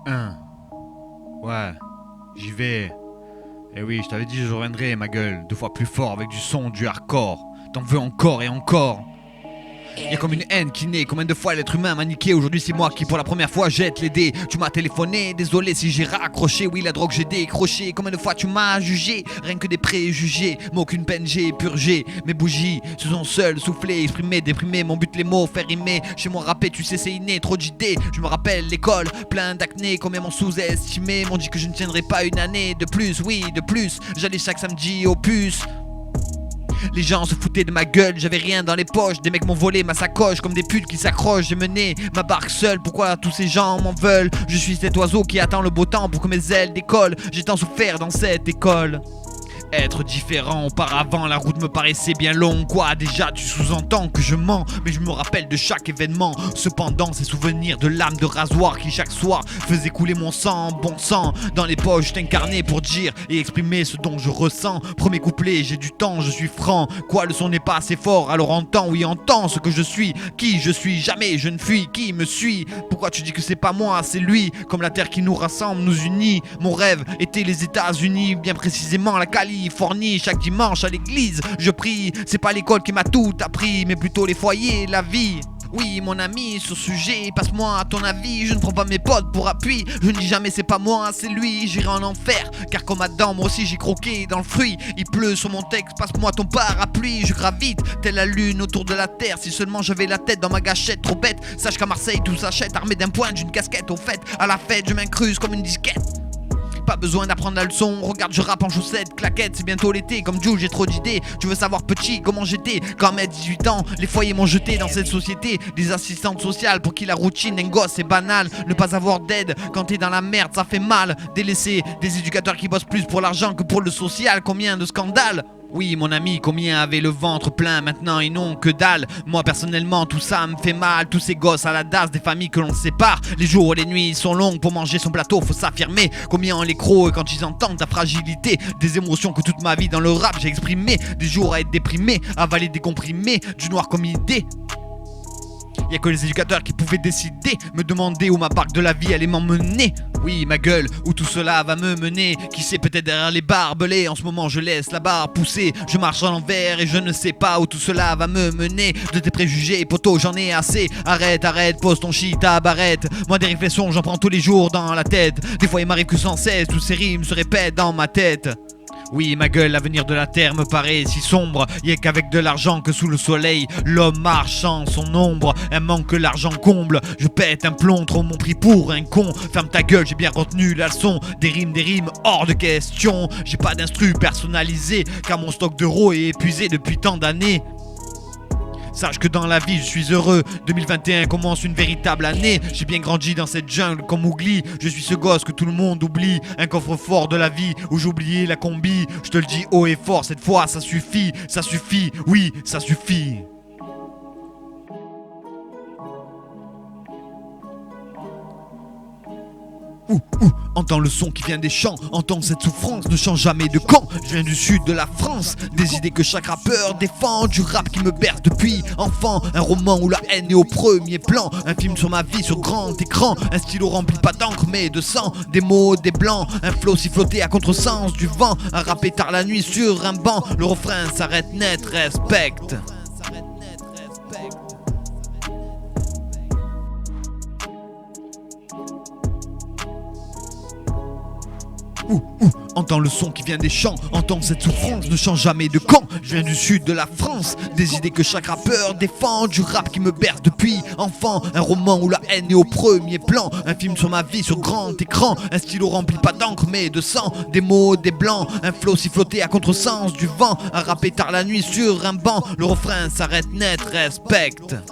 1. Ouais, j'y vais. Eh oui, je t'avais dit je reviendrai, ma gueule. 2 fois plus fort avec du son, du hardcore. T'en veux encore et encore. Y'a comme une haine qui naît, combien de fois l'être humain m'a niqué. Aujourd'hui c'est moi qui pour la première fois jette les dés. Tu m'as téléphoné, désolé si j'ai raccroché. Oui la drogue j'ai décroché, combien de fois tu m'as jugé. Rien que des préjugés, mais aucune peine j'ai purgé. Mes bougies se sont seules soufflées, exprimées, déprimées. Mon but les mots, faire rimer. Chez moi rapper tu sais c'est inné, trop d'idées. Je me rappelle l'école, plein d'acné. Combien m'ont sous-estimé, m'ont dit que je ne tiendrai pas une année de plus. Oui de plus, j'allais chaque samedi au puce. Les gens se foutaient de ma gueule, j'avais rien dans les poches. Des mecs m'ont volé ma sacoche comme des putes qui s'accrochent. J'ai mené ma barque seule, pourquoi tous ces gens m'en veulent? Je suis cet oiseau qui attend le beau temps pour que mes ailes décollent. J'ai tant souffert dans cette école. Être différent, auparavant la route me paraissait bien longue. Quoi déjà tu sous-entends que je mens, mais je me rappelle de chaque événement. Cependant ces souvenirs de lames de rasoir qui chaque soir faisaient couler mon sang. Bon sang dans les poches t'incarner pour dire et exprimer ce dont je ressens. Premier couplet, j'ai du temps, je suis franc. Quoi le son n'est pas assez fort, alors entends, oui entends ce que je suis. Qui je suis, jamais je ne fuis, qui me suit. Pourquoi tu dis que c'est pas moi, c'est lui. Comme la terre qui nous rassemble, nous unit. Mon rêve était les États-Unis, bien précisément la Californie. Chaque dimanche à l'église je prie. C'est pas l'école qui m'a tout appris, mais plutôt les foyers, la vie. Oui mon ami, sur ce sujet, passe-moi ton avis. Je ne prends pas mes potes pour appui. Je ne dis jamais c'est pas moi, c'est lui. J'irai en enfer, car comme Adam, moi aussi j'ai croqué dans le fruit. Il pleut sur mon texte, passe-moi ton parapluie. Je gravite, telle la lune autour de la terre. Si seulement j'avais la tête dans ma gâchette, trop bête. Sache qu'à Marseille tout s'achète, armé d'un poing, d'une casquette. Au fait, à la fête je m'incruste comme une disquette. Pas besoin d'apprendre la leçon, regarde je rappe en chaussettes, claquettes, c'est bientôt l'été, comme Jules j'ai trop d'idées. Tu veux savoir petit comment j'étais quand mes 18 ans, les foyers m'ont jeté dans cette société. Des assistantes sociales pour qui la routine d'un gosse est banale. Ne pas avoir d'aide quand t'es dans la merde ça fait mal. Délaisser des éducateurs qui bossent plus pour l'argent que pour le social, combien de scandales. Oui mon ami, combien avaient le ventre plein, maintenant ils n'ont que dalle. Moi personnellement tout ça me fait mal. Tous ces gosses à la DAS, des familles que l'on sépare. Les jours et les nuits sont longues, pour manger son plateau faut s'affirmer. Combien on les crocs quand ils entendent ta fragilité. Des émotions que toute ma vie dans le rap j'ai exprimé. Des jours à être déprimé, avaler des comprimés, du noir comme idée. Y'a que les éducateurs qui pouvaient décider, me demander où ma barque de la vie allait m'emmener. Oui ma gueule, où tout cela va me mener. Qui sait, peut-être derrière les barbelés. En ce moment je laisse la barre pousser. Je marche à l'envers et je ne sais pas où tout cela va me mener. De tes préjugés, poteau j'en ai assez. Arrête, arrête, pose ton shit à barrette. Moi des réflexions j'en prends tous les jours dans la tête. Des fois il m'arrive que sans cesse, toutes ces rimes se répètent dans ma tête. Oui ma gueule, l'avenir de la terre me paraît si sombre. Y'a qu'avec de l'argent que sous le soleil l'homme marche en son ombre. Un manque que l'argent comble. Je pète un plomb, trop mon prix pour un con. Ferme ta gueule, j'ai bien retenu la leçon. Des rimes, hors de question. J'ai pas d'instru personnalisé, car mon stock d'euros est épuisé depuis tant d'années. Sache que dans la vie je suis heureux. 2021 commence une véritable année. J'ai bien grandi dans cette jungle comme Mowgli. Je suis ce gosse que tout le monde oublie. Un coffre-fort de la vie où j'ai oublié la combi. Je te le dis haut et fort, cette fois ça suffit. Ça suffit, oui ça suffit. Entends le son qui vient des champs, entends cette souffrance, ne change jamais de camp. Je viens du sud de la France, des idées que chaque rappeur défend. Du rap qui me berce depuis enfant, un roman où la haine est au premier plan. Un film sur ma vie sur grand écran, un stylo rempli pas d'encre mais de sang. Des mots, des blancs, un flow siffloté à contresens du vent. Un rappé tard la nuit sur un banc, le refrain s'arrête net, respecte. Entends le son qui vient des champs, entends cette souffrance, ne change jamais de camp. Je viens du sud de la France, des idées que chaque rappeur défend. Du rap qui me berce depuis enfant, un roman où la haine est au premier plan. Un film sur ma vie sur grand écran, un stylo rempli pas d'encre mais de sang. Des mots, des blancs, un flow siffloté à contresens du vent. Un rappé tard la nuit sur un banc, le refrain s'arrête net, respecte.